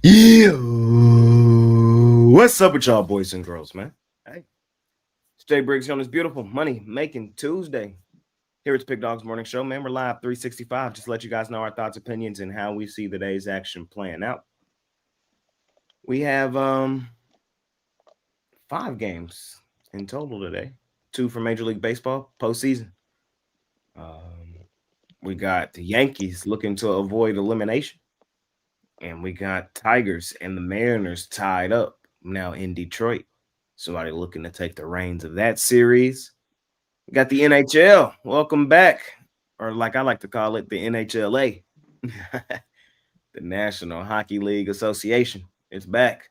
Yeah. What's up with y'all boys and girls, man? Hey, it's Jay Briggs on this beautiful money making Tuesday. Here it's Pick Dawgz Morning Show, man. We're live 365. Just to let you guys know our thoughts, opinions, and how we see the day's action playing out. We have 5 games in total today. 2 for Major League Baseball, postseason. We got the Yankees looking to avoid elimination. And we got Tigers and the Mariners tied up now in Detroit. Somebody looking to take the reins of that series. We got the NHL. Welcome back. Or like I like to call it, the NHLA. The National Hockey League Association. It's back.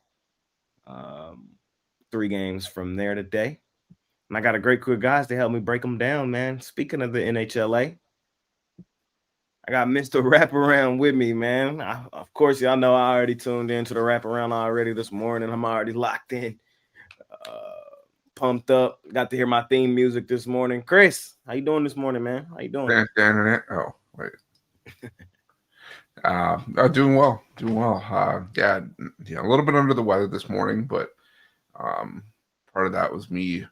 3 games from there today. And I got a great crew of guys to help me break them down, man. Speaking of the NHLA, I got Mr. Wraparound with me, man. Of course, y'all know I already tuned into the Wraparound already this morning. I'm already locked in, pumped up. Got to hear my theme music this morning. Chris, how you doing this morning, man? How you doing? Oh, wait. Doing well. Yeah, a little bit under the weather this morning, but part of that was me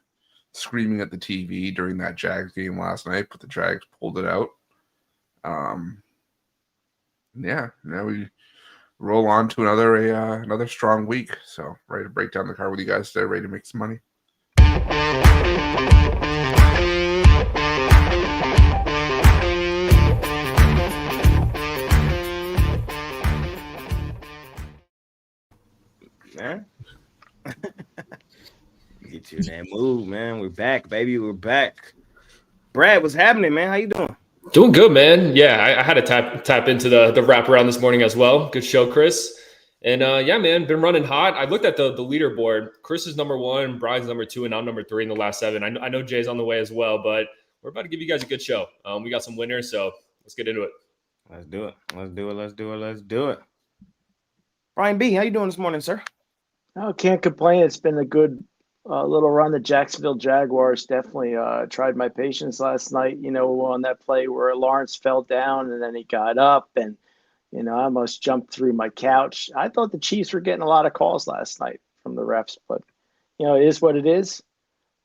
screaming at the TV during that Jags game last night, but the Jags pulled it out. Yeah, now we roll on to another strong week. So ready to break down the card with you guys today, ready to make some money. Man. Get you in that mood, man. We're back, baby. We're back. Brad, what's happening, man? How you doing? Doing good, man. Yeah, I had to tap into the wraparound this morning as well. Good show, Chris. And yeah, man, been running hot. I looked at the leaderboard. Chris is number 1, Brian's number 2, and I'm number 3 in the last 7. I know Jay's on the way as well, but we're about to give you guys a good show. We got some winners, so let's get into it. Let's do it. Brian B, how you doing this morning, sir? Oh, can't complain. It's been a good little run. The Jacksonville Jaguars definitely tried my patience last night, on that play where Lawrence fell down and then he got up and, I almost jumped through my couch. I thought the Chiefs were getting a lot of calls last night from the refs, but, it is what it is.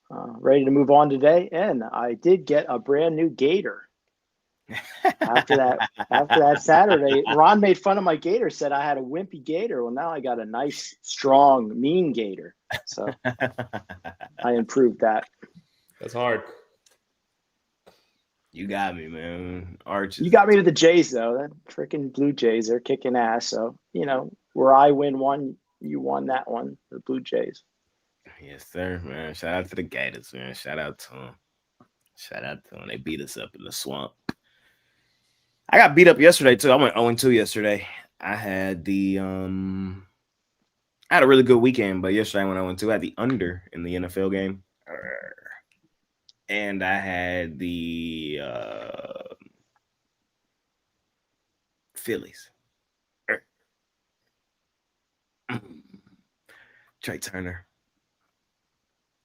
Ready to move on today. And I did get a brand new gator. After that Saturday, Ron made fun of my gator, said I had a wimpy gator. Well, now I got a nice, strong, mean gator. So I improved that. That's hard. You got me, man. Arches. You got me to the Jays, though. That freaking Blue Jays, they're kicking ass. So, where I win one, you won that one, the Blue Jays. Yes, sir, man. Shout out to the Gators, man. Shout out to them. They beat us up in the swamp. I got beat up yesterday too. I went 0-2 yesterday. I had a really good weekend, but yesterday I went 0-2. I had the under in the NFL game. And I had the Phillies. Trey Turner.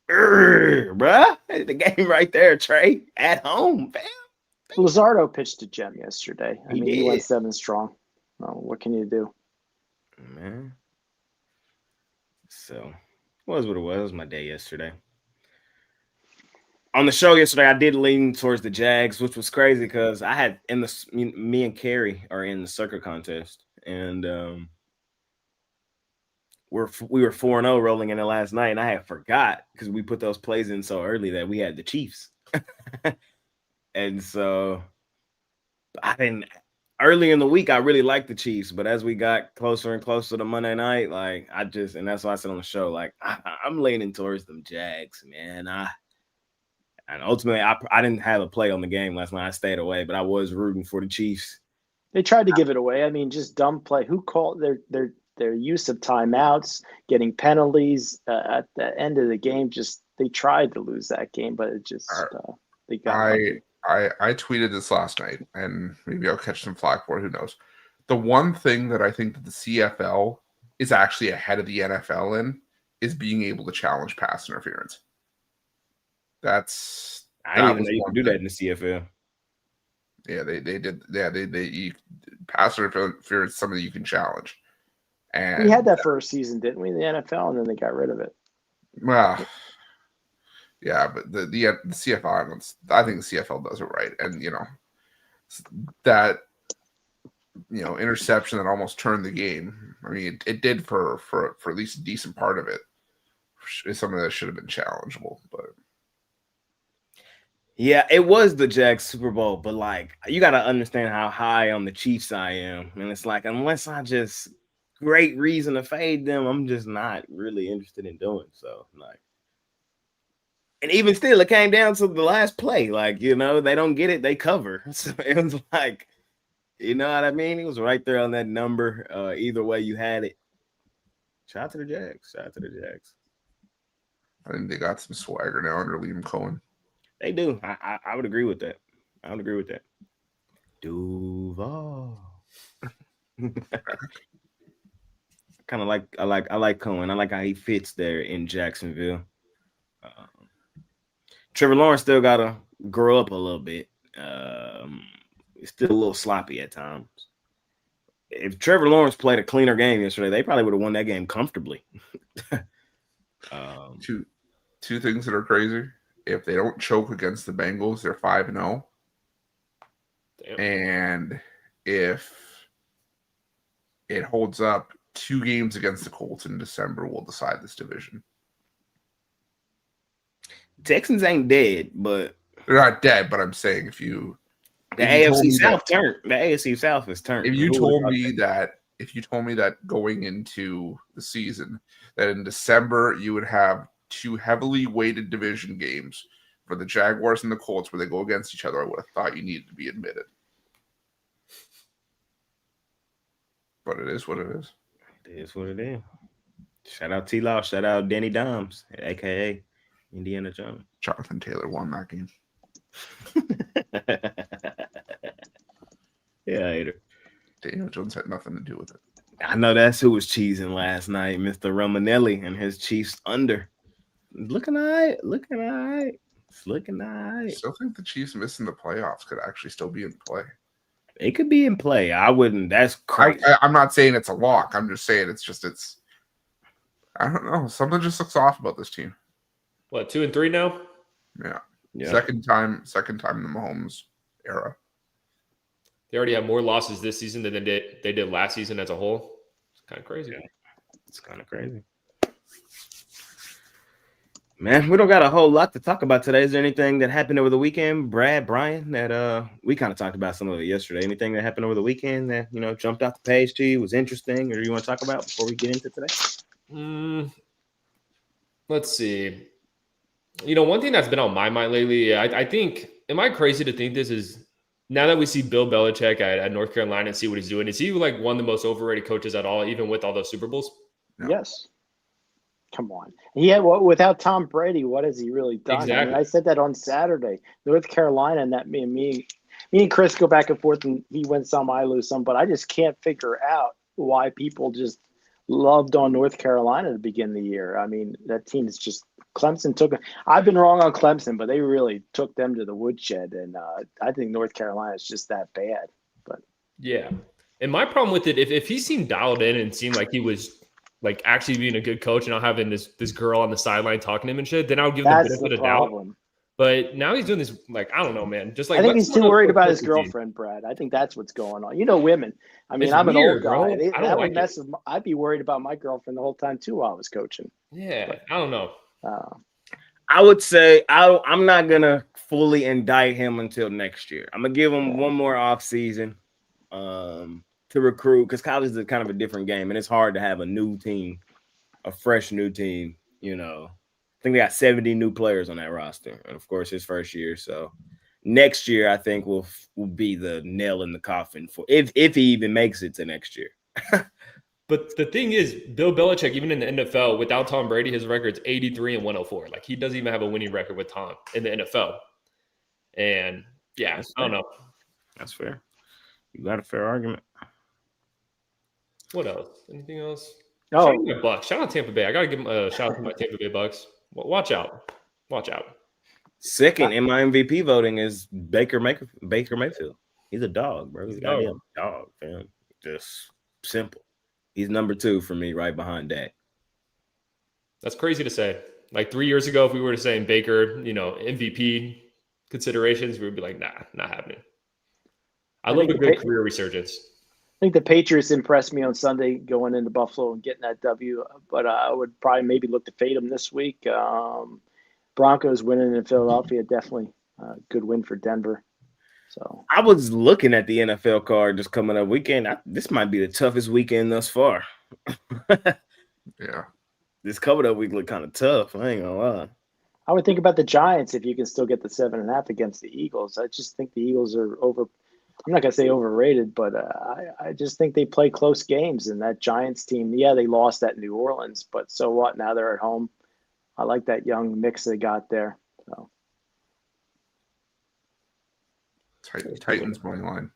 Bruh, the game right there, Trey. At home, fam. Luzardo pitched a gem yesterday. He went 7 strong. Oh, what can you do? Man. So, it was what it was. It was my day yesterday. On the show yesterday, I did lean towards the Jags, which was crazy because I had me and Carrie are in the circuit contest, and we were 4-0 rolling in it last night, and I had forgot because we put those plays in so early that we had the Chiefs. And so early in the week, I really liked the Chiefs, but as we got closer and closer to Monday night, and that's why I said on the show, I'm leaning towards them Jags, man. And ultimately, I didn't have a play on the game last night. I stayed away, but I was rooting for the Chiefs. They tried to give it away. Just dumb play. Who called their use of timeouts, getting penalties at the end of the game? Just they tried to lose that game, but it just they got lucky. I tweeted this last night, and maybe I'll catch some flack for it. Who knows? The one thing that I think that the CFL is actually ahead of the NFL in is being able to challenge pass interference. I didn't even know you could do that in the CFL. Yeah, they did. Yeah, they pass interference is something that you can challenge. And we had that for a season, didn't we, in the NFL, and then they got rid of it. well, yeah, but the CFL, I think the CFL does it right, and that interception that almost turned the game. I mean, it did for at least a decent part of it. It's something that should have been challengeable, but yeah, it was the Jags Super Bowl, but like you got to understand how high on the Chiefs I am, and it's like unless I just great reason to fade them, I'm just not really interested in doing so. Like, and even still, it came down to the last play. Like they don't get it, they cover. So it was like, you know what I mean? It was right there on that number. Either way, you had it. Shout out to the Jags. Shout out to the Jags. I think they got some swagger now under Liam Cohen. They do. I would agree with that. I would agree with that. Duval. Kind of like I like Cohen. I like how he fits there in Jacksonville. Trevor Lawrence still gotta grow up a little bit. He's still a little sloppy at times. If Trevor Lawrence played a cleaner game yesterday, they probably would have won that game comfortably. Two things that are crazy. If they don't choke against the Bengals, they're 5-0. And if it holds up, 2 games against the Colts in December will decide this division. Texans ain't dead, but they're not dead. But I'm saying if you AFC South turned, the AFC South has turned. If you told me that going into the season that in December you would have 2 heavily weighted division games for the Jaguars and the Colts where they go against each other, I would have thought you needed to be admitted. But it is what it is. It is what it is. Shout out T-Law. Shout out Danny Dimes, a.k.a. Indiana Jones. Jonathan Taylor won that game. Yeah, I hate her. Daniel Jones had nothing to do with it. I know that's who was cheesing last night, Mr. Romanelli and his Chiefs under. Looking all right. It's looking all right. I still think the Chiefs missing the playoffs could actually still be in play. It could be in play. I wouldn't. That's crazy. I'm not saying it's a lock. I'm just saying it's. I don't know. Something just looks off about this team. What, 2-3 now? Yeah. Yeah. Second time in the Mahomes era. They already have more losses this season than they did last season as a whole. It's kind of crazy. Yeah. It's kind of crazy. Man, we don't got a whole lot to talk about today. Is there anything that happened over the weekend, Brian, that we kind of talked about some of it yesterday? Anything that happened over the weekend that, jumped off the page to you, was interesting, or you want to talk about before we get into today? Let's see. One thing that's been on my mind lately, I think, am I crazy to think this is, now that we see Bill Belichick at North Carolina and see what he's doing, is he like one of the most overrated coaches at all, even with all those Super Bowls? No. Yes. Come on. Yeah, without Tom Brady, what has he really done? Exactly. I mean, I said that on Saturday. North Carolina, and that me and Chris go back and forth, and he wins some, I lose some, but I just can't figure out why people just loved on North Carolina to begin the year. I mean, that team is just Clemson took – I've been wrong on Clemson, but they really took them to the woodshed, and I think North Carolina is just that bad. But yeah. And my problem with it, if he seemed dialed in and seemed like he was – like actually being a good coach and not having this girl on the sideline talking to him and shit, then I would give him the benefit of doubt. But now he's doing this, like, I don't know, man. Just like I think he's too worried about his girlfriend, Brad. I think that's what's going on. Women. I mean, I'm weird, an old guy. that would mess with. I'd be worried about my girlfriend the whole time too while I was coaching. Yeah, but I don't know. I would say I'm not gonna fully indict him until next year. I'm gonna give him one more off season to recruit, because college is kind of a different game, and it's hard to have a new team, a fresh new team. I think they got 70 new players on that roster, and of course his first year. So next year, I think will be the nail in the coffin for if he even makes it to next year. But the thing is, Bill Belichick, even in the NFL, without Tom Brady, his record's 83-104. Like, he doesn't even have a winning record with Tom in the NFL. And yeah, I don't know. That's fair. You got a fair argument. What else? Anything else? Oh, Shout out Tampa Bay. I gotta give him a shout out to my Tampa Bay Bucks. Watch out. Second in my MVP voting is Baker Mayfield. He's a dog, bro. He's a goddamn dog, fam. Just simple. He's number 2 for me, right behind Dak. That's crazy to say. Like 3 years ago, if we were to say Baker, MVP considerations, we would be like, nah, not happening. I love a good career resurgence. I think the Patriots impressed me on Sunday going into Buffalo and getting that W, but I would probably maybe look to fade them this week. Broncos winning in Philadelphia, definitely a good win for Denver. So I was looking at the NFL card just coming up weekend. This might be the toughest weekend thus far. Yeah. This coming up week look kind of tough. I ain't gonna lie. I would think about the Giants if you can still get the 7.5 against the Eagles. I just think the Eagles are I'm not going to say overrated, but I just think they play close games. And that Giants team, yeah, they lost at New Orleans, but so what? Now they're at home. I like that young mix they got there. So. Titans money line.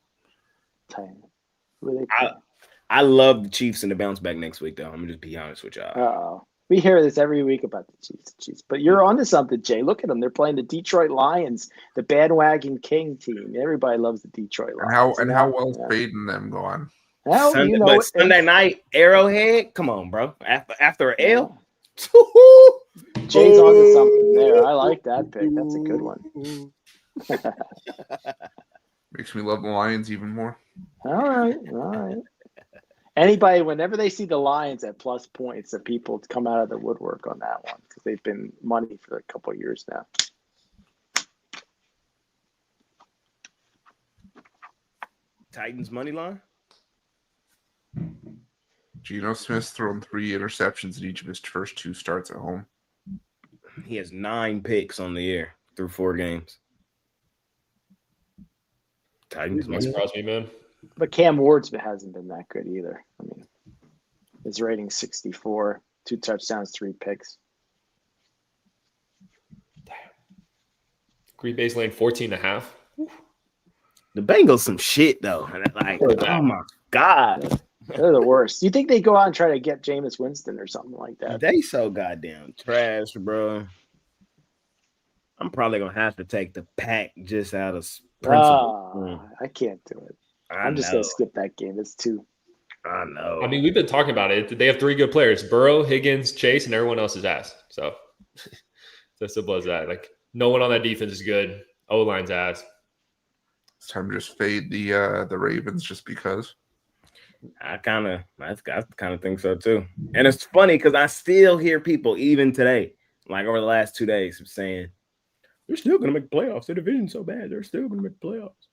I love the Chiefs and the bounce back next week, though. I'm going to just be honest with y'all. We hear this every week about the Chiefs. But you're onto something, Jay. Look at them. They're playing the Detroit Lions, the bandwagon king team. Everybody loves the Detroit Lions. And how well is fading them going? Well, Sunday night, Arrowhead. Come on, bro. After an L. Jay's onto something there. I like that pick. That's a good one. Makes me love the Lions even more. All right. Anybody, whenever they see the Lions at plus points, the people come out of the woodwork on that one because they've been money for a couple of years now. Titans money line. Geno Smith's thrown 3 interceptions in each of his first 2 starts at home. He has 9 picks on the year through 4 games. Titans might surprise me, man. But Cam Ward's hasn't been that good either. I mean, his rating 64, 2 touchdowns, 3 picks. Damn. Green Bay's lane 14.5. The Bengals some shit though. Like, oh my God. They're the worst. You think they go out and try to get Jameis Winston or something like that? They so goddamn trash, bro. I'm probably gonna have to take the pack just out of principle. I can't do it. I'm just gonna skip that game. It's 2. I know. I mean, we've been talking about it. They have 3 good players: Burrow, Higgins, Chase, and everyone else is ass. So it's as simple as that. Like, no one on that defense is good. O-line's ass. It's time to just fade the Ravens just because. I kind of think so too. And it's funny because I still hear people even today, like over the last 2 days, saying they're still going to make the playoffs. Their division's so bad, they're still going to make the playoffs.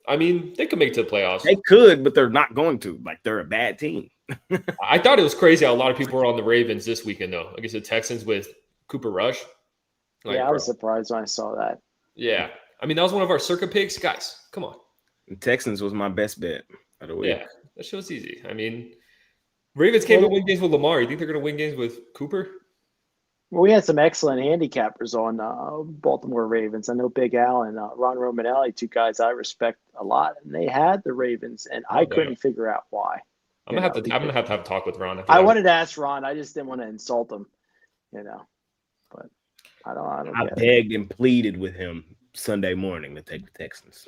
I mean, they could make it to the playoffs. They could, but they're not going to. Like, they're a bad team. I thought it was crazy how a lot of people were on the Ravens this weekend, though. Against the Texans with Cooper Rush. Like, I was surprised when I saw that. Yeah. I mean, that was one of our circuit picks. Guys, come on. The Texans was my best bet of the week. Yeah, that show's easy. I mean, Ravens can't even win games with Lamar. You think they're going to win games with Cooper? Well, we had some excellent handicappers on Baltimore Ravens. I know Big Al and Ron Romanelli, 2 guys I respect a lot, and they had the Ravens, and I couldn't figure out why. I'm gonna have to have a talk with Ron. I wanted to ask Ron. I just didn't want to insult him, But I don't. I begged and pleaded with him Sunday morning to take the Texans.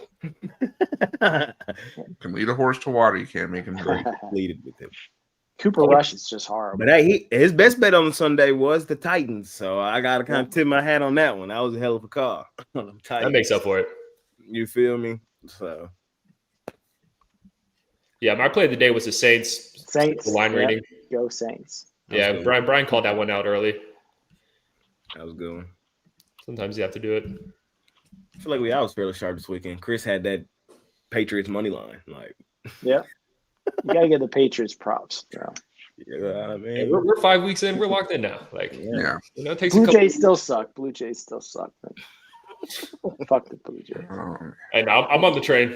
Can lead a horse to water. You can't make him drink. Pleaded with him. Cooper Rush is just horrible. But hey, his best bet on Sunday was the Titans, so I got to kind of tip my hat on that one. That was a hell of a call. That makes up for it. You feel me? So, yeah, my play of the day was the Saints. The line rating. Go Saints. Yeah, Brian called that one out early. That was a good one. Sometimes you have to do it. I feel like I was fairly sharp this weekend. Chris had that Patriots money line. Like, yeah. You gotta give the Patriots props. Yeah, I mean, hey, we're 5 weeks in. We're locked in now. Like, it takes Blue Jays still suck. Fuck the Blue Jays. And I'm on the train.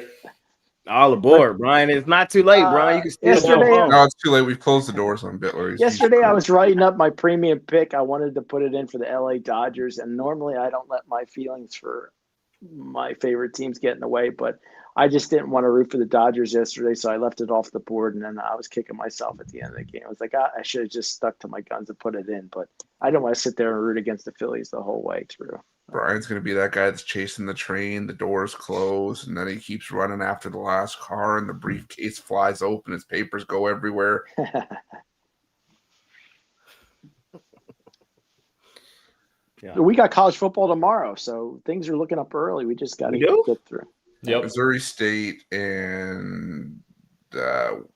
All aboard, Brian. It's not too late, Brian. You can still go home. No, it's too late. We've closed the doors on Bitler. Yesterday, I was writing up my premium pick. I wanted to put it in for the LA Dodgers, and normally I don't let my feelings for my favorite teams get in the way, but I just didn't want to root for the Dodgers yesterday, so I left it off the board, and then I was kicking myself at the end of the game. I was like, I should have just stuck to my guns and put it in, but I didn't want to sit there and root against the Phillies the whole way through. Brian's going to be that guy that's chasing the train, the doors close, and then he keeps running after the last car, and the briefcase flies open, his papers go everywhere. Yeah. We got college football tomorrow, so things are looking up early. We just got to get through. Yep. Missouri State and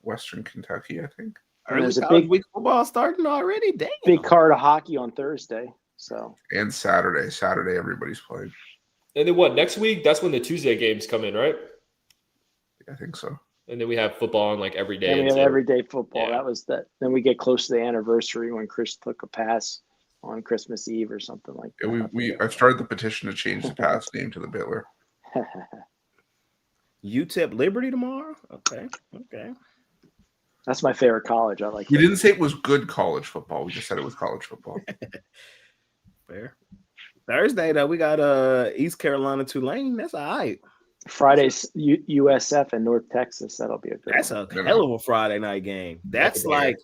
Western Kentucky, I think. And there's a big week of football starting already. Damn. Big card of hockey on Thursday. So And Saturday. Saturday, everybody's playing. And then what? Next week, that's when the Tuesday games come in, right? I think so. And then we have football on like every day. and we have everyday football. Yeah. That was that. Then we get close to the anniversary when Chris took a pass on Christmas Eve or something like that. Yeah, I've started the petition to change the pass name to the Bitler. UTEP Liberty tomorrow? Okay. That's my favorite college. I like We it. didn't say it was good college football. We just said it was college football. Fair. Thursday, though, we got East Carolina Tulane. That's all right. Friday's USF and North Texas. That'll be a good That's one. a hell of a Friday night game. That's a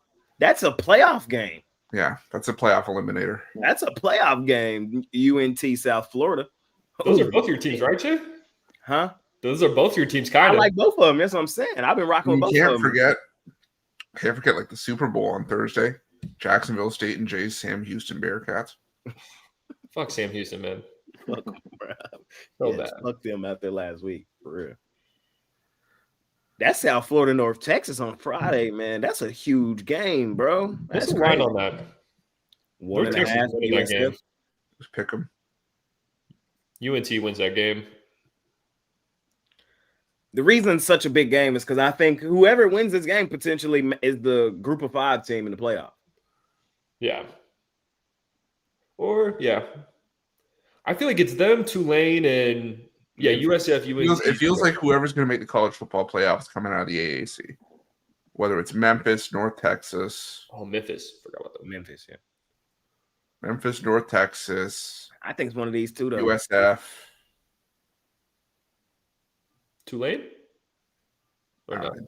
playoff game. Yeah, that's a playoff eliminator. That's a playoff game. UNT South Florida. Those are both your teams, right, Jay? Huh? Those are both your teams, kind I of. like both of them. That's what I'm saying. I've been rocking with both of them. Can't forget like the Super Bowl on Thursday. Jacksonville State and Jay's Sam Houston Bearcats. Fuck Sam Houston, man. Fuck them, bro. So Yes, bad. fuck them out there last week, for real. That's South Florida, North Texas on Friday, man. That's a huge game, bro. What's That's the line crazy. on that? 1.5 winning that game. Just pick them. UNT wins that game. The reason it's such a big game is because I think whoever wins this game potentially is the group of 5 team in the playoff. Yeah. Or, yeah. I feel like it's them, Tulane, and, USF, UNT. It feels like whoever's going to make the college football playoff is coming out of the AAC. Whether it's Memphis, North Texas. Oh, Memphis. Forgot about that. Memphis, yeah. Memphis, North Texas. I think it's one of these two, though. USF. Tulane? I Or no? don't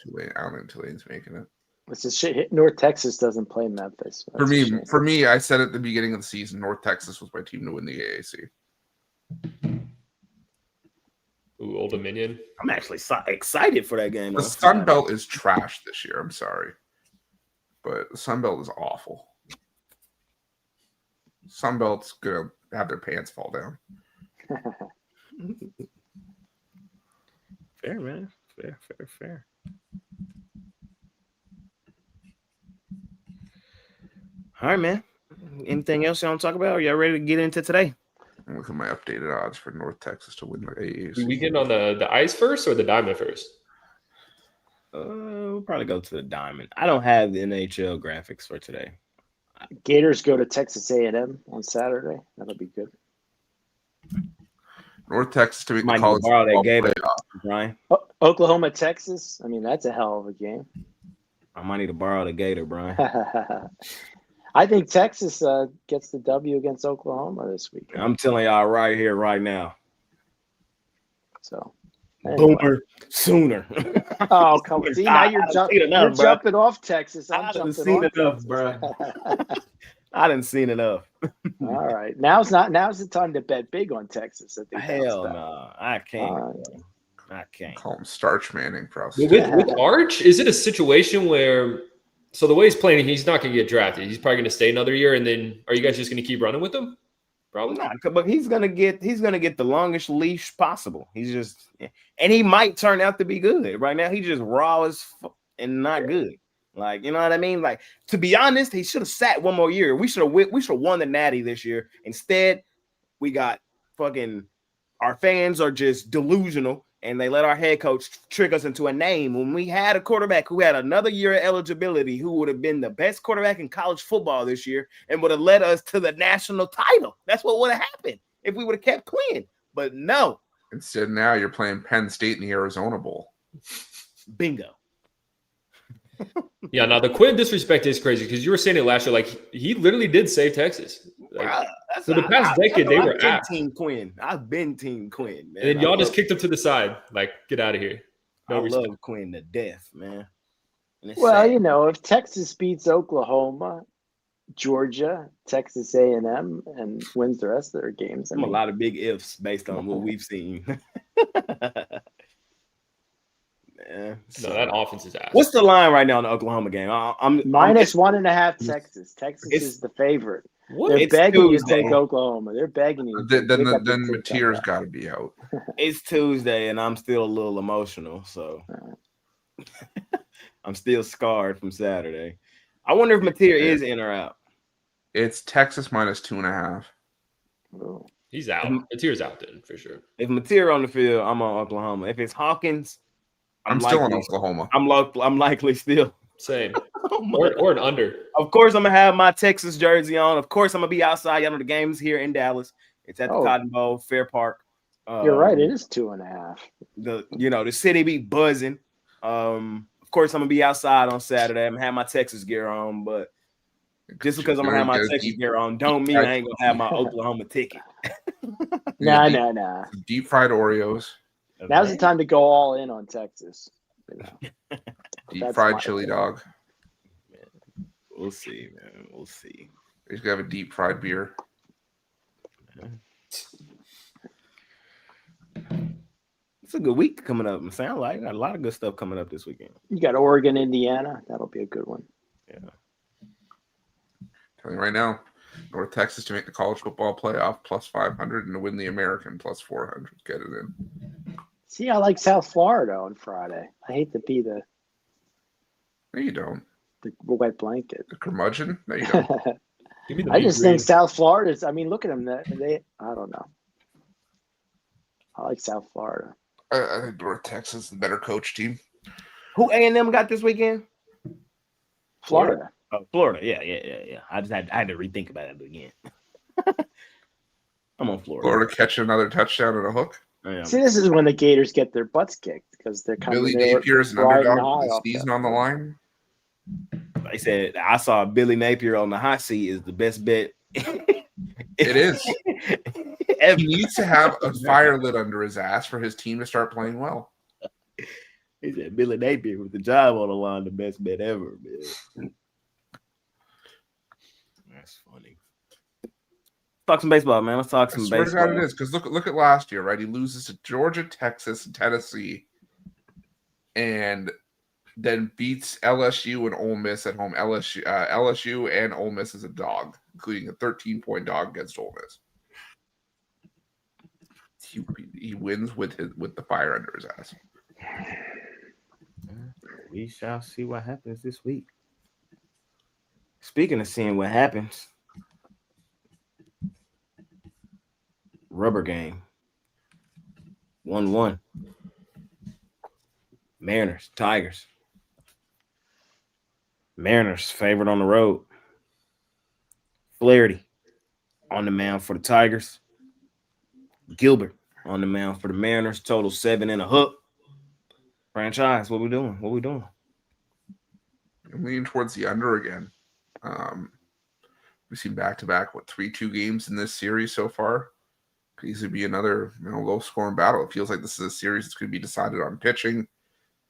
think Tulane's making it. It's a shit. North Texas doesn't play Memphis. For me, I said at the beginning of the season, North Texas was my team to win the AAC. Ooh, Old Dominion. I'm actually excited for that game. The Sun Belt is trash this year. I'm sorry. But the Sun Belt is awful. Sun Belt's going to have their pants fall down. Fair, man. Fair. All right, man. Anything else you want to talk about? Are y'all ready to get into today? Look at my updated odds for North Texas to win the AAC. Do we get on the ice first or the diamond first? We'll probably go to the diamond. I don't have the NHL graphics for today. Gators go to Texas A&M on Saturday. That'll be good. North Texas to make Might the college borrow that football game, playoff. Brian. Oklahoma, Texas. I mean, that's a hell of a game. I might need to borrow the Gator, Brian. I think Texas gets the W against Oklahoma this week. I'm telling y'all right here, right now. So, anyway. Boomer sooner. Oh, come on. See, now you're jumping off Texas. I done seen enough, bro. I done seen enough. All right. Now's the time to bet big on Texas. I think Hell no. I can't. I can't. Call him Starch Manning, bro. With Arch, is it a situation where so the way he's playing, he's not going to get drafted. He's probably going to stay another year, and then are you guys just going to keep running with him? Probably not. But he's gonna get the longest leash possible. And he might turn out to be good. Right now, he's just raw as and not good. Like, you know what I mean? Like, to be honest, he should have sat one more year. We should have won the Natty this year. Instead, we got fucking our fans are just delusional. And they let our head coach trick us into a name when we had a quarterback who had another year of eligibility, who would have been the best quarterback in college football this year and would have led us to the national title. That's what would have happened if we would have kept Quinn. But no. Instead, now you're playing Penn State in the Arizona Bowl. Bingo. Yeah, now the Quinn disrespect is crazy because you were saying it last year. Like, he literally did save Texas. Like, for the past decade, they were at Team Quinn. I've been Team Quinn, man. And then y'all just kicked him to the side. Like, get out of here. I love Quinn to death, man. Well, sad. You know, if Texas beats Oklahoma, Georgia, Texas A&M, and wins the rest of their games. A lot of big ifs based on what we've seen. No, that offense is ass. What's the line right now in the Oklahoma game? I'm -1.5 Texas. Texas is the favorite. They're begging you to take Oklahoma. They're begging you. Then Mateer's got to be out. It's Tuesday, and I'm still a little emotional, so I'm still scarred from Saturday. I wonder if Mateer is in or out. It's Texas -2.5. Oh. He's out. Mateer's out then for sure. If Mateer on the field, I'm on Oklahoma. If it's Hawkins, I'm still on Oklahoma. I'm likely still. Same. or an under. Of course, I'm gonna have my Texas jersey on. Of course, I'm gonna be outside. Y'all know the game's here in Dallas. It's at the Cotton Bowl, Fair Park. You're right. It is 2.5. The city be buzzing. Of course, I'm gonna be outside on Saturday. I'm gonna have my Texas gear on, but just because I'm gonna have my Texas gear on, don't mean I ain't gonna have my Oklahoma ticket. Nah. Deep fried Oreos. Now's the time to go all in on Texas. Deep fried chili dog. We'll see, man. We'll see. He's gonna have a deep fried beer. It's a good week coming up. It sounds like got a lot of good stuff coming up this weekend. You got Oregon, Indiana. That'll be a good one. Yeah. Telling you right now, North Texas to make the college football playoff +500 and to win the American +400. Get it in. See, I like South Florida on Friday. I hate to be the. No, you don't. The wet blanket. The curmudgeon? No, you don't. I just think South Florida's. I mean, look at them. They. I don't know. I like South Florida. I think North Texas is the better coach team. Who A&M got this weekend? Florida. Oh, Florida. Yeah. I had to rethink about it again. I'm on Florida. Florida catching another touchdown and a hook. See, this is when the Gators get their butts kicked because they're kind Billy of Napier is an underdog with the season on the line. They said I saw Billy Napier on the hot seat is the best bet. It is. He needs to have a fire lit under his ass for his team to start playing well. He said Billy Napier with the job on the line, the best bet ever, man. That's funny. Talk some baseball, man. Let's talk some baseball. I swear to God it is, because look at last year, right? He loses to Georgia, Texas, and Tennessee, and then beats LSU and Ole Miss at home. LSU and Ole Miss is a dog, including a 13-point dog against Ole Miss. He wins with the fire under his ass. We shall see what happens this week. Speaking of seeing what happens, rubber game 1-1. Mariners, Tigers. Mariners favored on the road. Flaherty on the mound for the Tigers. Gilbert on the mound for the Mariners. Total 7 and a hook. Franchise, what we doing? I'm leaning towards the under again. We've seen back-to-back 3-2 games in this series so far. Could easily be another low-scoring battle. It feels like this is a series that's going to be decided on pitching.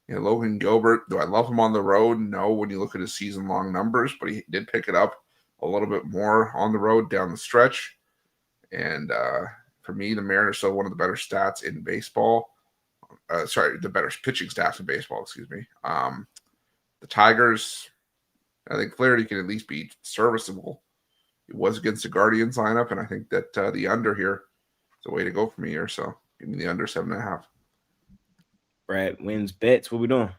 Logan Gilbert, do I love him on the road? No, when you look at his season-long numbers, but he did pick it up a little bit more on the road down the stretch. And for me, the Mariners still one of the better stats in baseball. The better pitching stats in baseball, excuse me. The Tigers, I think Flaherty can at least be serviceable. It was against the Guardians lineup, and I think that the under here is the way to go for me here. So give me the under 7.5. Brad wins bets. What we doing?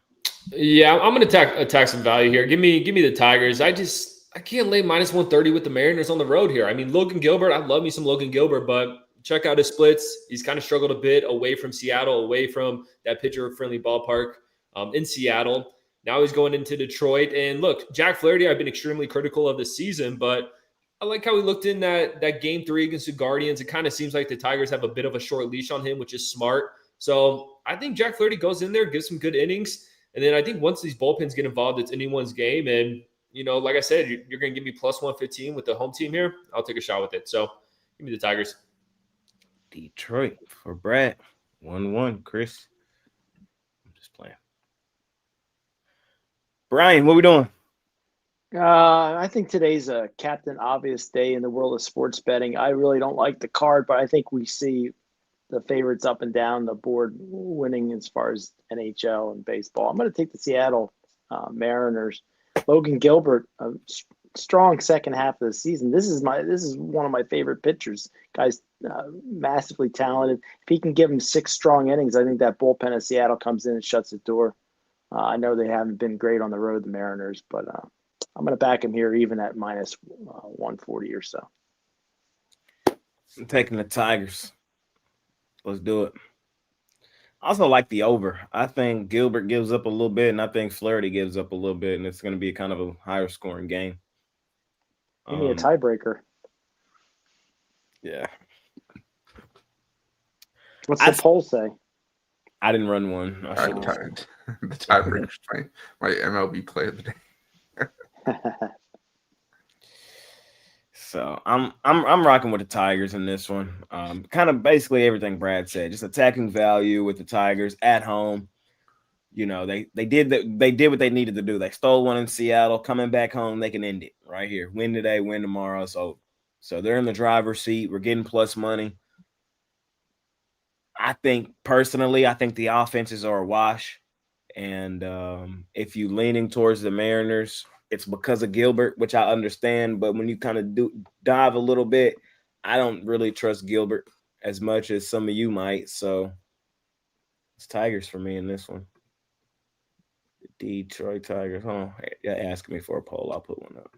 Yeah, I'm going to attack some value here. Give me the Tigers. I can't lay -130 with the Mariners on the road here. I mean, Logan Gilbert, I love me some Logan Gilbert, but check out his splits. He's kind of struggled a bit away from Seattle, away from that pitcher-friendly ballpark in Seattle. Now he's going into Detroit. And look, Jack Flaherty, I've been extremely critical of this season, but I like how he looked in that Game 3 against the Guardians. It kind of seems like the Tigers have a bit of a short leash on him, which is smart. So I think Jack Flaherty goes in there, gives some good innings. And then I think once these bullpens get involved, it's anyone's game. And, like I said, you're going to give me +115 with the home team here. I'll take a shot with it. So give me the Tigers. Detroit for Brad. 1-1, Chris. I'm just playing. Brian, what we doing? I think today's a Captain Obvious day in the world of sports betting. I really don't like the card, but I think we see the favorites up and down the board winning as far as NHL and baseball. I'm going to take the Seattle Mariners. Logan Gilbert, a strong second half of the season. This is one of my favorite pitchers. Guy's massively talented. If he can give him 6 strong innings, I think that bullpen of Seattle comes in and shuts the door. I know they haven't been great on the road, the Mariners, but I'm going to back him here even at minus 140 or so. I'm taking the Tigers. Let's do it. I also like the over. I think Gilbert gives up a little bit, and I think Flaherty gives up a little bit, and it's going to be kind of a higher scoring game. Give me a tiebreaker. Yeah. What's the poll say? I didn't run one. The tiebreaker's my MLB play of the day. So I'm rocking with the Tigers in this one. Kind of basically everything Brad said. Just attacking value with the Tigers at home. You know, they did what they needed to do. They stole one in Seattle. Coming back home, they can end it right here. Win today, win tomorrow. So they're in the driver's seat. We're getting plus money. I think the offenses are a wash. And if you're leaning towards the Mariners, it's because of Gilbert, which I understand. But when you kind of dive a little bit, I don't really trust Gilbert as much as some of you might. So it's Tigers for me in this one. Detroit Tigers. Oh, you're asking me for a poll. I'll put one up.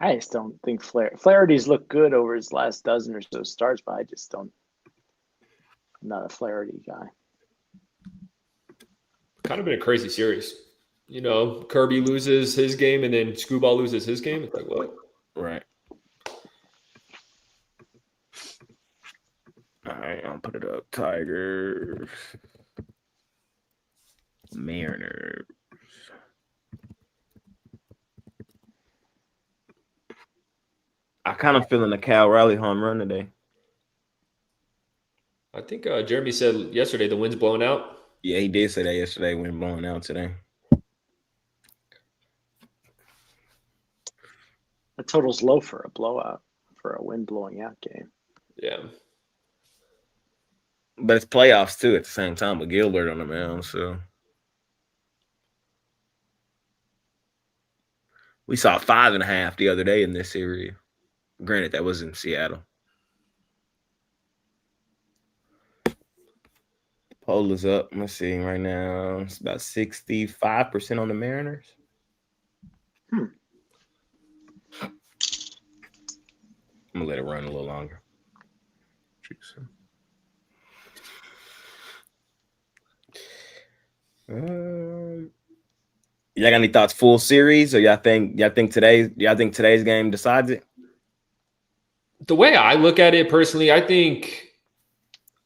I just don't think Flaherty's looked good over his last dozen or so starts, but I just don't. I'm not a Flaherty guy. Kind of been a crazy series. You know, Kirby loses his game and then Screwball loses his game. It's like, what? Right. All right, I'll put it up. Tigers. Mariners. I kind of feeling a Cal Riley home run today. I think Jeremy said yesterday the wind's blowing out. Yeah, he did say that yesterday. Wind blowing out today. The total's low for a blowout, for a wind blowing out game. Yeah. But it's playoffs too at the same time with Gilbert on the mound, so we saw 5.5 the other day in this series. Granted, that was in Seattle. Poll is up. Let's see right now. It's about 65% on the Mariners. I'm gonna let it run a little longer. Y'all got any thoughts? Full series, or y'all think today's game decides it? The way I look at it personally, I think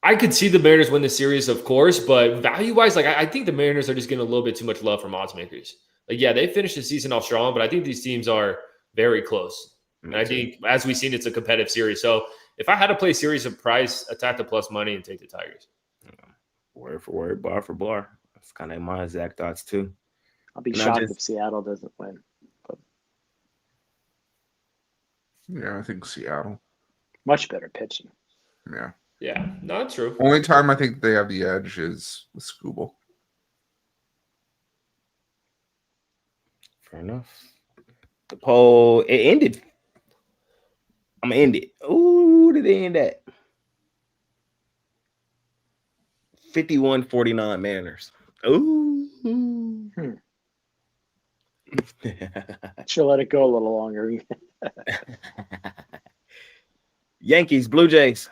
I could see the Mariners win the series, of course, but value-wise, like I think the Mariners are just getting a little bit too much love from odds makers. Like, yeah, they finished the season off strong, but I think these teams are very close. And I think, as we've seen, it's a competitive series. So if I had to play series of price, attack the plus money and take the Tigers. Word for word, bar for bar. That's kind of my exact thoughts too. I'll be shocked if Seattle doesn't win. But yeah, I think Seattle. Much better pitching. Yeah. Yeah, not true. Only time I think they have the edge is with Scooble. Fair enough. The poll, it ended. I'm going to end it. Ooh, did it end at? 51-49 Mariners. Ooh. Should let it go a little longer. Yankees, Blue Jays.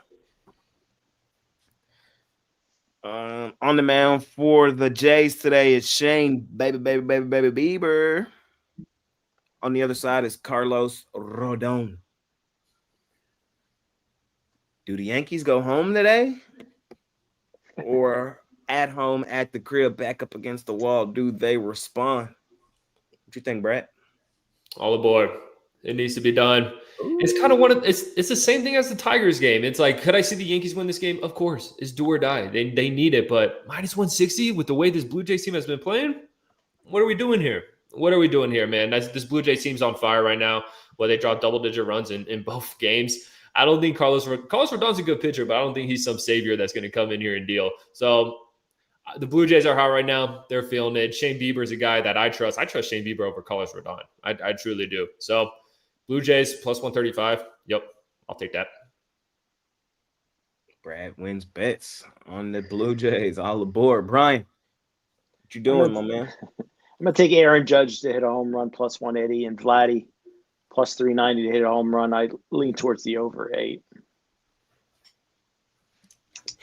On the mound for the Jays today is Shane, baby Bieber. On the other side is Carlos Rodon. Do the Yankees go home today? Or at home at the crib, back up against the wall, do they respond? What you think, Brad? All aboard. It needs to be done. Ooh. It's kind of it's the same thing as the Tigers game. It's like, could I see the Yankees win this game? Of course. It's do or die. They need it, but minus 160 with the way this Blue Jays team has been playing, what are we doing here? what are we doing here, man? This Blue Jays team's on fire right now. Well, they draw double-digit runs in both games. I don't think Carlos Rodon's a good pitcher, but I don't think he's some savior that's going to come in here and deal. So the Blue Jays are hot right now. They're feeling it. Shane Bieber is a guy that I trust. I trust Shane Bieber over Carlos Rodon. I truly do. So Blue Jays plus 135. Yep, I'll take that. Brad wins bets on the Blue Jays. All aboard. Brian, what you doing, my man? I'm going to take Aaron Judge to hit a home run plus 180 and Vladdy plus 390 to hit a home run. I lean towards the over 8.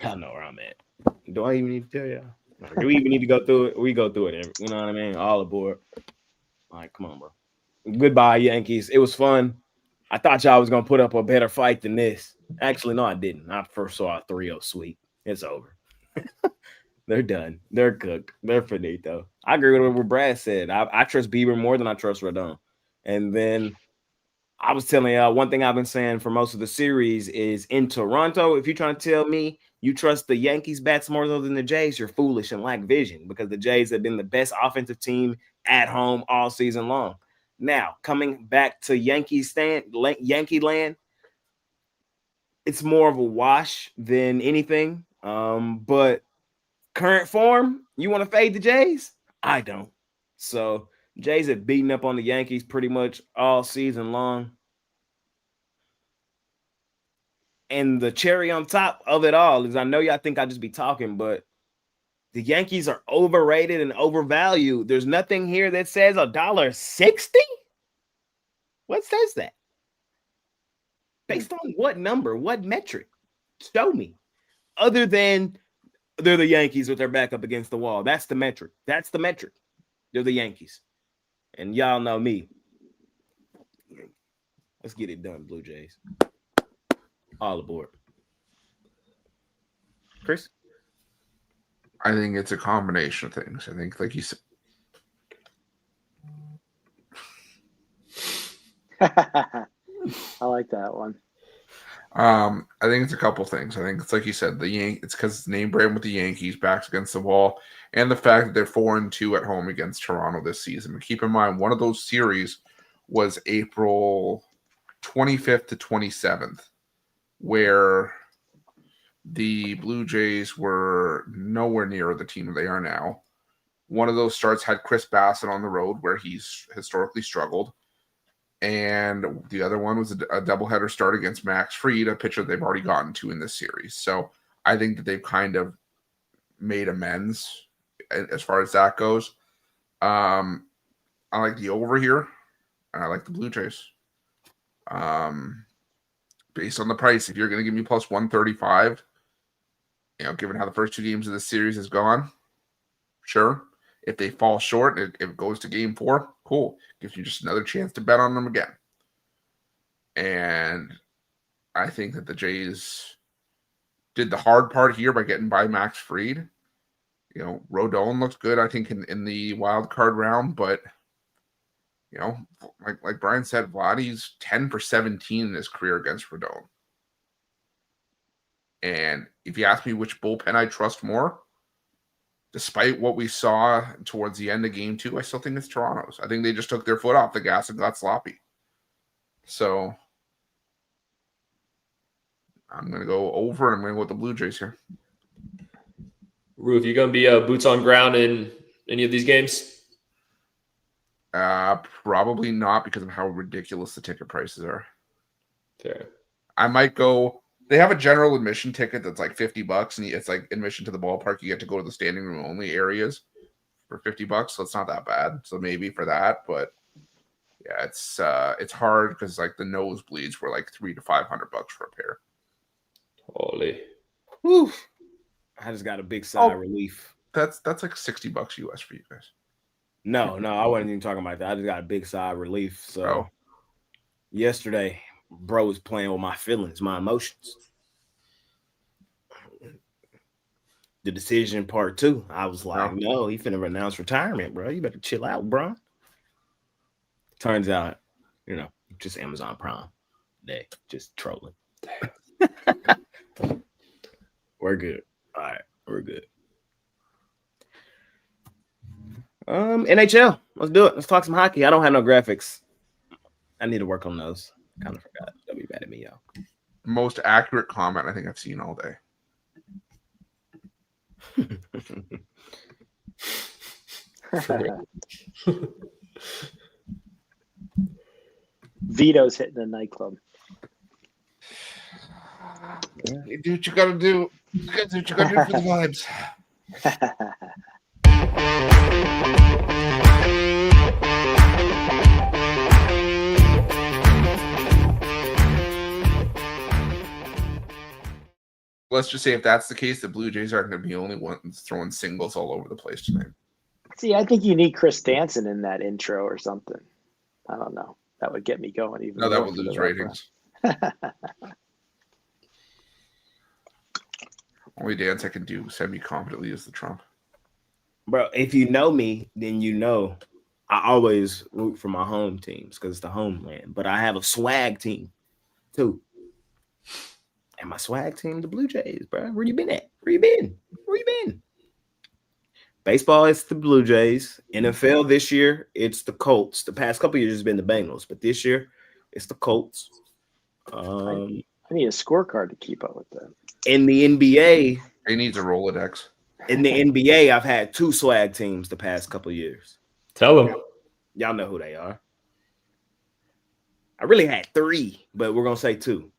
I know where I'm at. Do I even need to tell you? Do we even need to go through it? We go through it. You know what I mean? All aboard. All right, come on, bro. Goodbye, Yankees. It was fun. I thought y'all was going to put up a better fight than this. Actually, no, I didn't. I first saw a 3-0 sweep. It's over. They're done. They're cooked. They're finito. I agree with what Brad said. I trust Bieber more than I trust Rodon. And then I was telling y'all one thing I've been saying for most of the series is in Toronto, if you're trying to tell me you trust the Yankees bats more so than the Jays, you're foolish and lack vision because the Jays have been the best offensive team at home all season long. Now, coming back to Yankee land, it's more of a wash than anything. But current form, you want to fade the Jays? I don't. So Jays have beaten up on the Yankees pretty much all season long. And the cherry on top of it all is I know y'all think I just be talking, but the Yankees are overrated and overvalued. There's nothing here that says $1.60. What says that? Based on what number? What metric? Show me. Other than they're the Yankees with their back up against the wall. That's the metric. That's the metric. They're the Yankees. And y'all know me. Let's get it done, Blue Jays. All aboard. Chris? I think it's a combination of things. I think, like you said, I like that one. I think it's a couple things. I think it's like you said, it's because it's name brand with the Yankees, backs against the wall, and the fact that they're 4-2 at home against Toronto this season. But keep in mind, one of those series was April 25th to 27th, where the Blue Jays were nowhere near the team they are now. One of those starts had Chris Bassett on the road, where he's historically struggled. And the other one was a doubleheader start against Max Fried, a pitcher they've already gotten to in this series. So I think that they've kind of made amends as far as that goes. I like the over here, and I like the Blue Jays. Based on the price, if you're going to give me plus 135, given how the first 2 games of this series has gone, sure. If they fall short, if it goes to game 4, cool. Gives you just another chance to bet on them again. And I think that the Jays did the hard part here by getting by Max Fried. Rodon looks good, I think, in the wild card round, but like Brian said, Vladdy's 10 for 17 in his career against Rodon. And if you ask me which bullpen I trust more, despite what we saw towards the end of game 2, I still think it's Toronto's. I think they just took their foot off the gas and got sloppy. So I'm going to go over, and I'm going to go with the Blue Jays here. Roof, you going to be boots on ground in any of these games? Probably not, because of how ridiculous the ticket prices are. Fair. I might go. They have a general admission ticket that's like $50, and it's like admission to the ballpark. You get to go to the standing room only areas for $50, so it's not that bad. So maybe for that, but yeah, it's hard because like the nosebleeds were like $300 to $500 for a pair. Holy. Whew. I just got a big sigh of relief. That's like $60 US for you guys. No, I wasn't even talking about that. I just got a big sigh of relief. So yesterday, bro was playing with my feelings, my emotions. The decision part 2, I was like, no, he finna announce retirement, bro. You better chill out, bro. Turns out, just Amazon Prime Day, just trolling. We're good. All right, we're good. NHL. Let's do it. Let's talk some hockey. I don't have no graphics. I need to work on those. Kind of forgot. Don't be mad at me, y'all. Most accurate comment I think I've seen all day. Vito's hitting the nightclub. You do what you gotta do. You gotta do what you gotta do for the vibes. Let's just say if that's the case, the Blue Jays aren't going to be the only ones throwing singles all over the place tonight. See, I think you need Chris Danson in that intro or something. I don't know. That would get me going even No, that more would for the lose ratings. Only dance I can do semi-confidently is the Trump. Bro, if you know me, then you know I always root for my home teams because it's the homeland. But I have a swag team too. And my swag team, the Blue Jays, bro. Where you been at? Where you been? Where you been? Baseball, it's the Blue Jays. NFL this year, it's the Colts. The past couple years, it's been the Bengals. But this year, it's the Colts. I need a scorecard to keep up with that. In the NBA, He needs a Rolodex. in the NBA, I've had 2 swag teams the past couple years. Tell them. Y'all know who they are. I really had 3, but we're going to say 2.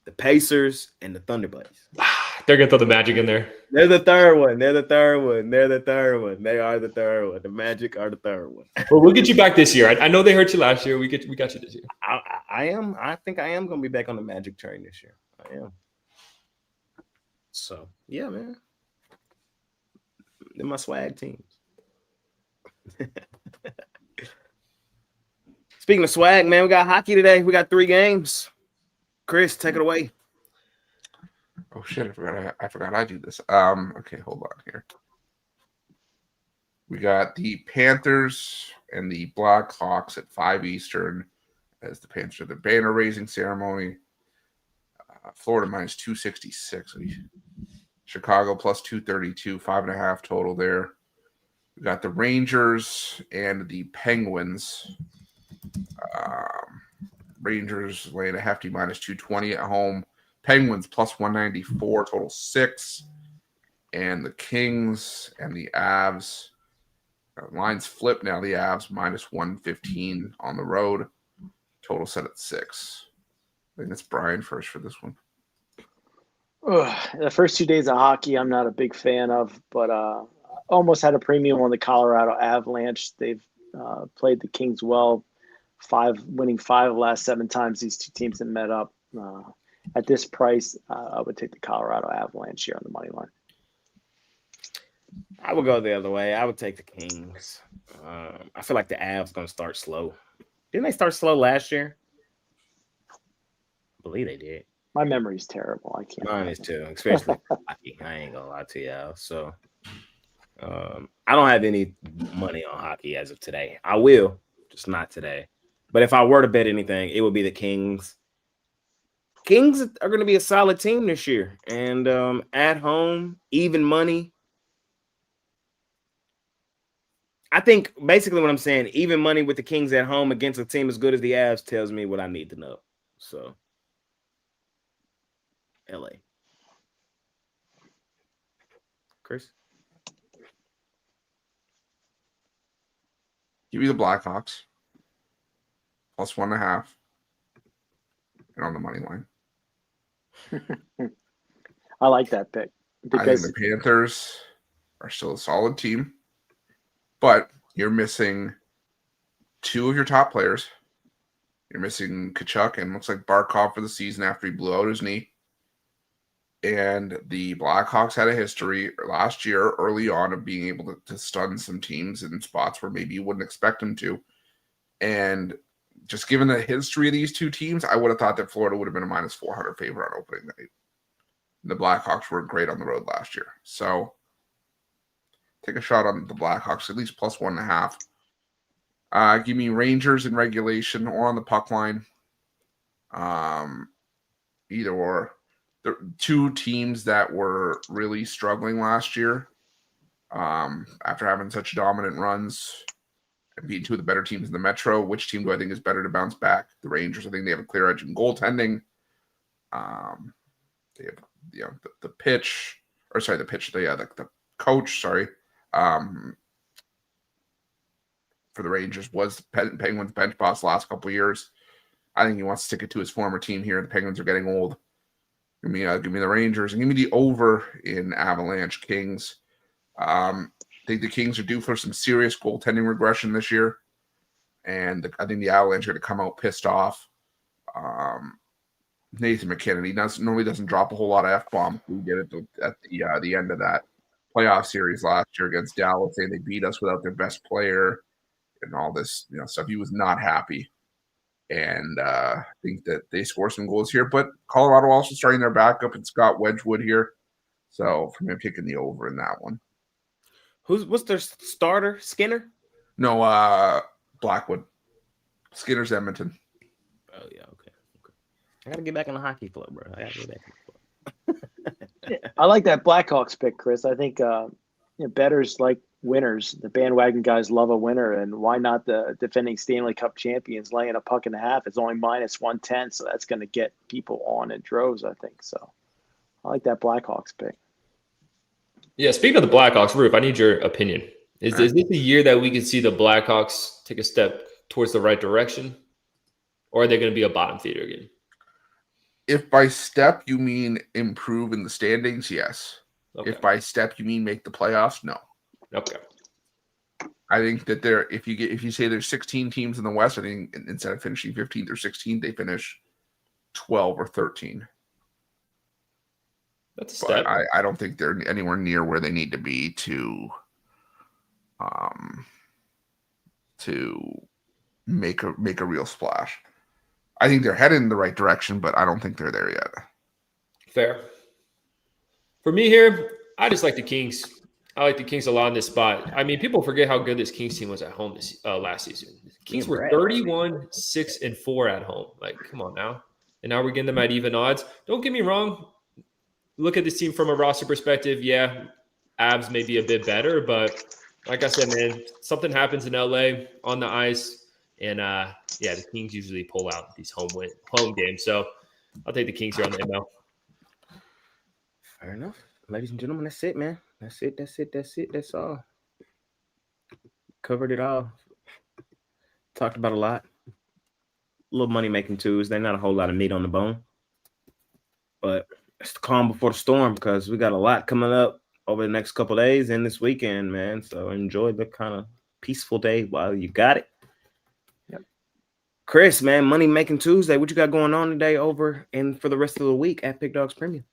The Pacers and the Thunder Buddies. They're going to throw the Magic in there. They're the third one. They're the third one. They're the third one. They are the third one. The Magic are the third one. Well, we'll get you back this year. I know they hurt you last year. We got you this year. I think I am going to be back on the Magic train this year. I am. So, yeah, man. They're my swag teams. Speaking of swag, man, we got hockey today. We got 3 games. Chris, take it away. Oh shit! I forgot I do this. Okay, hold on here. We got the Panthers and the Blackhawks at 5 Eastern as the Panthers have the banner raising ceremony. Florida minus 266. Chicago plus 232, 5.5 total there. We got the Rangers and the Penguins. Rangers laying a hefty minus 220 at home. Penguins plus 194, total 6. And the Kings and the Avs. Lines flip now. The Avs minus 115 on the road. Total set at 6. I think it's Brian first for this one. The first 2 days of hockey, I'm not a big fan of, but almost had a premium on the Colorado Avalanche. They've played the Kings well, winning 5 of the last 7 times these 2 teams have met up. At this price, I would take the Colorado Avalanche here on the money line. I would go the other way. I would take the Kings. I feel like the Avs going to start slow. Didn't they start slow last year? I believe they did. My memory's terrible. I can't. Mine is too, especially hockey. I ain't gonna lie to y'all. So, I don't have any money on hockey as of today. I will, just not today. But if I were to bet anything, it would be the Kings. Kings are going to be a solid team this year, and at home, even money. I think basically what I'm saying, even money with the Kings at home against a team as good as the Avs tells me what I need to know. So, LA. Chris? Give me the Blackhawks. Plus 1.5. And on the money line. I like that pick. Because I think the Panthers are still a solid team. But you're missing 2 of your top players. You're missing Kachuk and looks like Barkov for the season after he blew out his knee. And the Blackhawks had a history last year early on of being able to stun some teams in spots where maybe you wouldn't expect them to. And just given the history of these 2 teams, I would have thought that Florida would have been a minus 400 favorite on opening night. The Blackhawks were great on the road last year. So take a shot on the Blackhawks, at least plus 1.5. Give me Rangers in regulation or on the puck line. Either or. The 2 teams that were really struggling last year After having such dominant runs and beating two of the better teams in the Metro. Which team do I think is better to bounce back? The Rangers. I think they have a clear edge in goaltending. They have the pitch, or sorry, the coach. Sorry, for the Rangers was Penguins bench boss the last couple of years. I think he wants to stick it to his former team here. The Penguins are getting old. Give me the Rangers and give me the over in Avalanche Kings. I think the Kings are due for some serious goaltending regression this year, and I think the Avalanche are going to come out pissed off. Nathan McKinnon, he normally doesn't drop a whole lot of F-bombs. We did it at the end of that playoff series last year against Dallas, saying they beat us without their best player and all this stuff. He was not happy. And I think that they score some goals here. But Colorado also starting their backup and Scott Wedgwood here. So for me, I'm taking the over in that one. What's their starter? Skinner? No, Blackwood. Skinner's Edmonton. Oh, yeah, okay. I got to get back in the hockey club, bro. I got to get back in the club. I like that Blackhawks pick, Chris. I think bettors like winners. The bandwagon guys love a winner, and why not the defending Stanley Cup champions laying a puck and a half? It's only minus 110, so that's going to get people on in droves, I think. So I like that Blackhawks pick. Yeah, speaking of the Blackhawks, Roof, I need your opinion. Is this a year that we can see the Blackhawks take a step towards the right direction, or are they going to be a bottom feeder again? If by step you mean improve in the standings, yes. Okay. If by step you mean make the playoffs, no. Okay. I think that if you say there's 16 teams in the West, I think instead of finishing 15th or 16th, they finish 12 or 13. That's a step. But I don't think they're anywhere near where they need to be to make a real splash. I think they're headed in the right direction, but I don't think they're there yet. Fair. For me here, I just like the Kings. I like the Kings a lot in this spot. I mean, people forget how good this Kings team was at home last season. The Kings were 31-6-4 at home. Like, come on now. And now we're getting them at even odds. Don't get me wrong. Look at this team from a roster perspective. Yeah, Abs may be a bit better, but like I said, man, something happens in LA on the ice. And, the Kings usually pull out these home games. So I'll take the Kings here on the ML. Fair enough. Ladies and gentlemen, that's it, man. That's it. That's all. Covered it all. Talked about a lot. A little money-making Tuesday. Not a whole lot of meat on the bone. But it's the calm before the storm because we got a lot coming up over the next couple of days and this weekend, man. So enjoy the kind of peaceful day while you got it. Yep. Chris, man, money-making Tuesday. What you got going on today over and for the rest of the week at PickDawgz Premium?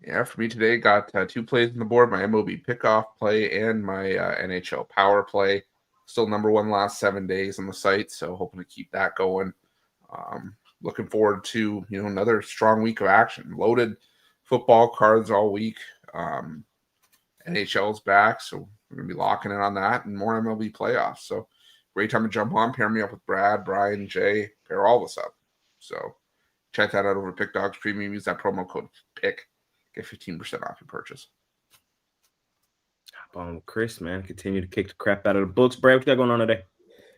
Yeah, for me today, got 2 plays on the board, my MLB pickoff play and my NHL power play. Still number 1 last 7 days on the site, so hoping to keep that going. Looking forward to another strong week of action. Loaded football cards all week. NHL's back, so we're going to be locking in on that and more MLB playoffs. So great time to jump on, pair me up with Brad, Brian, Jay, pair all of us up. So check that out over at PickDawgz Premium. Use that promo code PICK. Get 15% off your purchase. Hop on with Chris, man. Continue to kick the crap out of the books. Brad, what you got going on today?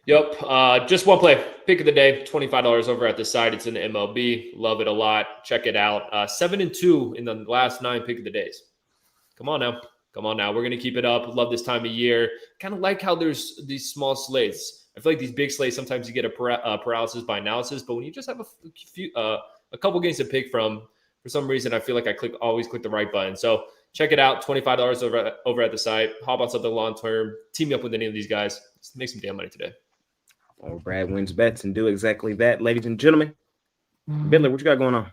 Yep. Just one play. Pick of the day. $25 over at the site. It's in the MLB. Love it a lot. Check it out. 7-2 in the last 9 pick of the days. Come on now. We're going to keep it up. Love this time of year. Kind of like how there's these small slates. I feel like these big slates, sometimes you get a paralysis by analysis, but when you just have a couple games to pick from, for some reason, I feel like I always click the right button. So check it out. $25 over at the site. Hop on something long-term. Team me up with any of these guys. Let's make some damn money today. Well, Brad wins bets and do exactly that. Ladies and gentlemen, Bidler, what you got going on?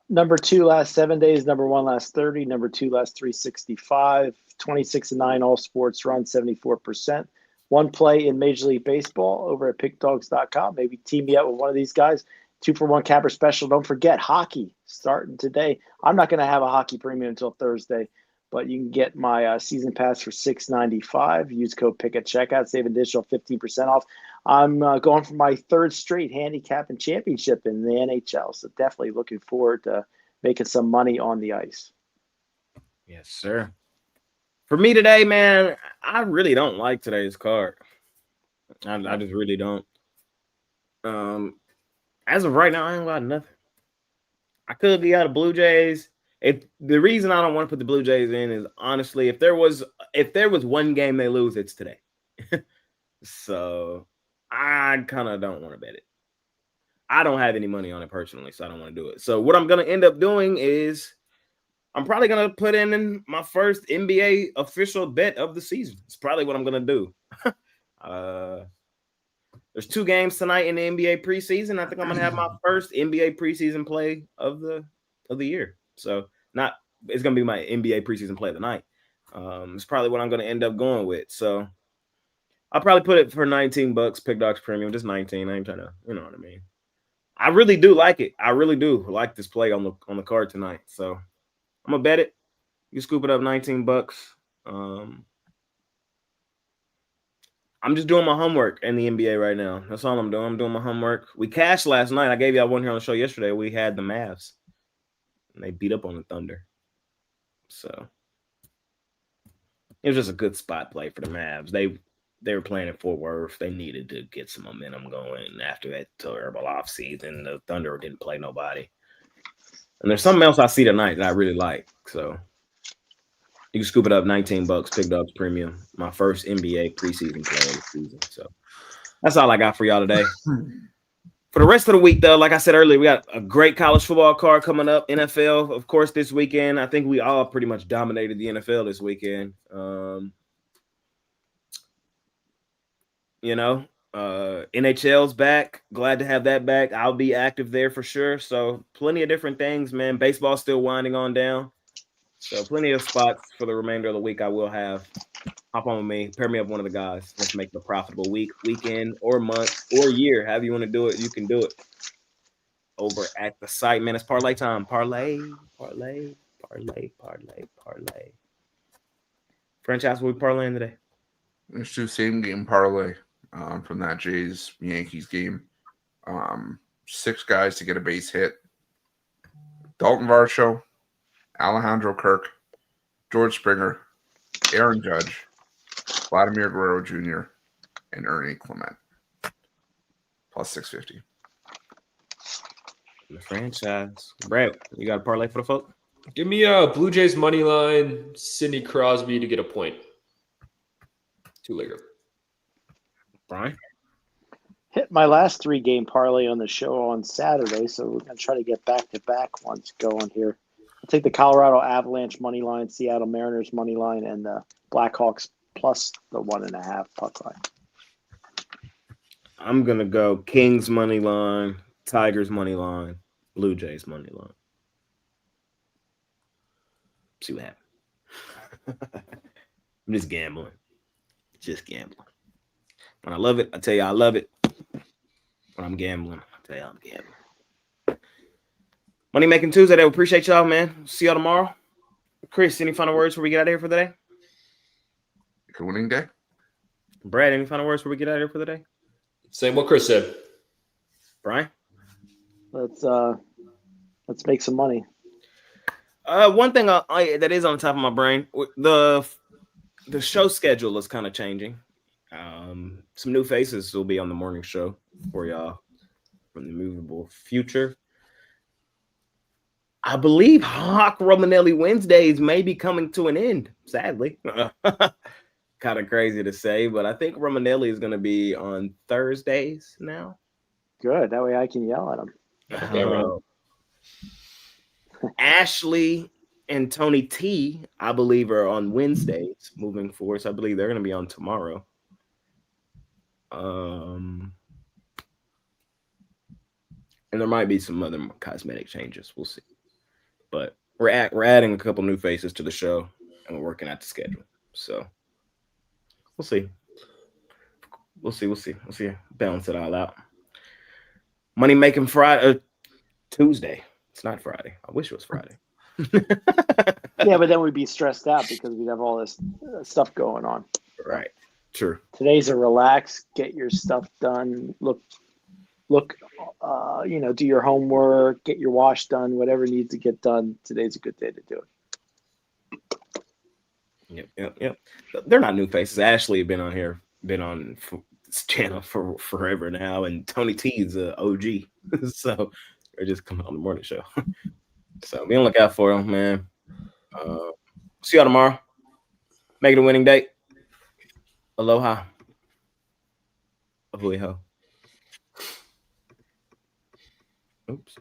Number 2 last 7 days. Number 1 last 30. Number 2 last 365. 26-9 all sports run, 74%. One play in Major League Baseball over at PickDawgz.com. Maybe team me up with one of these guys. 2-for-1 capper special. Don't forget hockey starting today. I'm not going to have a hockey premium until Thursday, but you can get my season pass for $6.95. Use code PICK at checkout. Save an additional 15% off. I'm going for my 3rd straight handicapping championship in the NHL, so definitely looking forward to making some money on the ice. Yes, sir. For me today, man, I really don't like today's card. I just really don't. As of right now, I ain't got nothing. I could be out of Blue Jays. If the reason I don't want to put the Blue Jays in is honestly, if there was one game they lose, it's today. So I kind of don't want to bet it. I don't have any money on it personally, so I don't want to do it. So what I'm gonna end up doing is I'm probably gonna put in my first NBA official bet of the season. It's probably what I'm gonna do. There's 2 games tonight in the NBA preseason. I think I'm gonna have my first NBA preseason play of the year. So it's gonna be my NBA preseason play of the night. It's probably what I'm gonna end up going with. So I'll probably put it for $19. PickDawgz premium, just 19. I ain't trying to, you know what I mean. I really do like it. I really do like this play on the card tonight. So I'm gonna bet it. You scoop it up $19. I'm just doing my homework in the NBA right now. That's all I'm doing. I'm doing my homework. We cashed last night. I gave y'all one here on the show yesterday. We had the Mavs, and they beat up on the Thunder. So it was just a good spot play for the Mavs. They were playing at Fort Worth. They needed to get some momentum going after that terrible offseason. The Thunder didn't play nobody. And there's something else I see tonight that I really like. So you can scoop it up $19, PickDawgz premium. My first NBA preseason play of the season. So that's all I got for y'all today. For the rest of the week, though, like I said earlier, we got a great college football card coming up. NFL, of course, this weekend. I think we all pretty much dominated the NFL this weekend. NHL's back. Glad to have that back. I'll be active there for sure. So plenty of different things, man. Baseball's still winding on down. So plenty of spots for the remainder of the week I will have. Hop on with me. Pair me up with one of the guys. Let's make it a profitable week, weekend, or month, or year. However you want to do it, you can do it. Over at the site, man. It's parlay time. Parlay. Franchise, what we parlaying today? Let's do same game parlay from that Jays Yankees game. 6 guys to get a base hit. Dalton Varsho, Alejandro Kirk, George Springer, Aaron Judge, Vladimir Guerrero Jr., and Ernie Clement. Plus 650. The franchise. Brad, you got a parlay for the folk? Give me a Blue Jays money line, Sidney Crosby to get a point. 2-legger. Brian? Hit my last 3-game parlay on the show on Saturday, so we're going to try to get back-to-back ones going here. I'll take the Colorado Avalanche money line, Seattle Mariners money line, and the Blackhawks plus the 1.5 puck line. I'm going to go Kings money line, Tigers money line, Blue Jays money line. See what happens. I'm just gambling. When I love it, I tell you I love it. When I'm gambling, I tell you I'm gambling. Money Making Tuesday. I appreciate y'all, man. See y'all tomorrow. Chris, any final words before we get out of here for the day? Good winning day. Brad, any final words before we get out of here for the day? Same what Chris said. Brian? Let's make some money. One thing that is on the top of my brain, the show schedule is kind of changing. Some new faces will be on the morning show for y'all from the movable future. I believe Hawk Romanelli Wednesdays may be coming to an end, sadly. Kind of crazy to say, but I think Romanelli is going to be on Thursdays now. Good. That way I can yell at him. Ashley and Tony T, I believe, are on Wednesdays moving forward. So I believe they're going to be on tomorrow. And there might be some other cosmetic changes. We'll see. But we're adding a couple new faces to the show, and we're working out the schedule. So we'll see. We'll see. Balance it all out. Money Making Friday, Tuesday. It's not Friday. I wish it was Friday. Yeah, but then we'd be stressed out because we'd have all this stuff going on. Right. True. Today's a relax, get your stuff done, look, do your homework, get your wash done, whatever needs to get done. Today's a good day to do it. Yep. They're not new faces. Ashley had been on this channel for forever now, and Tony T is a OG. So they're just coming on the morning show. So be on the lookout for them, man. See y'all tomorrow. Make it a winning day. Aloha. Ahui ho. Oops.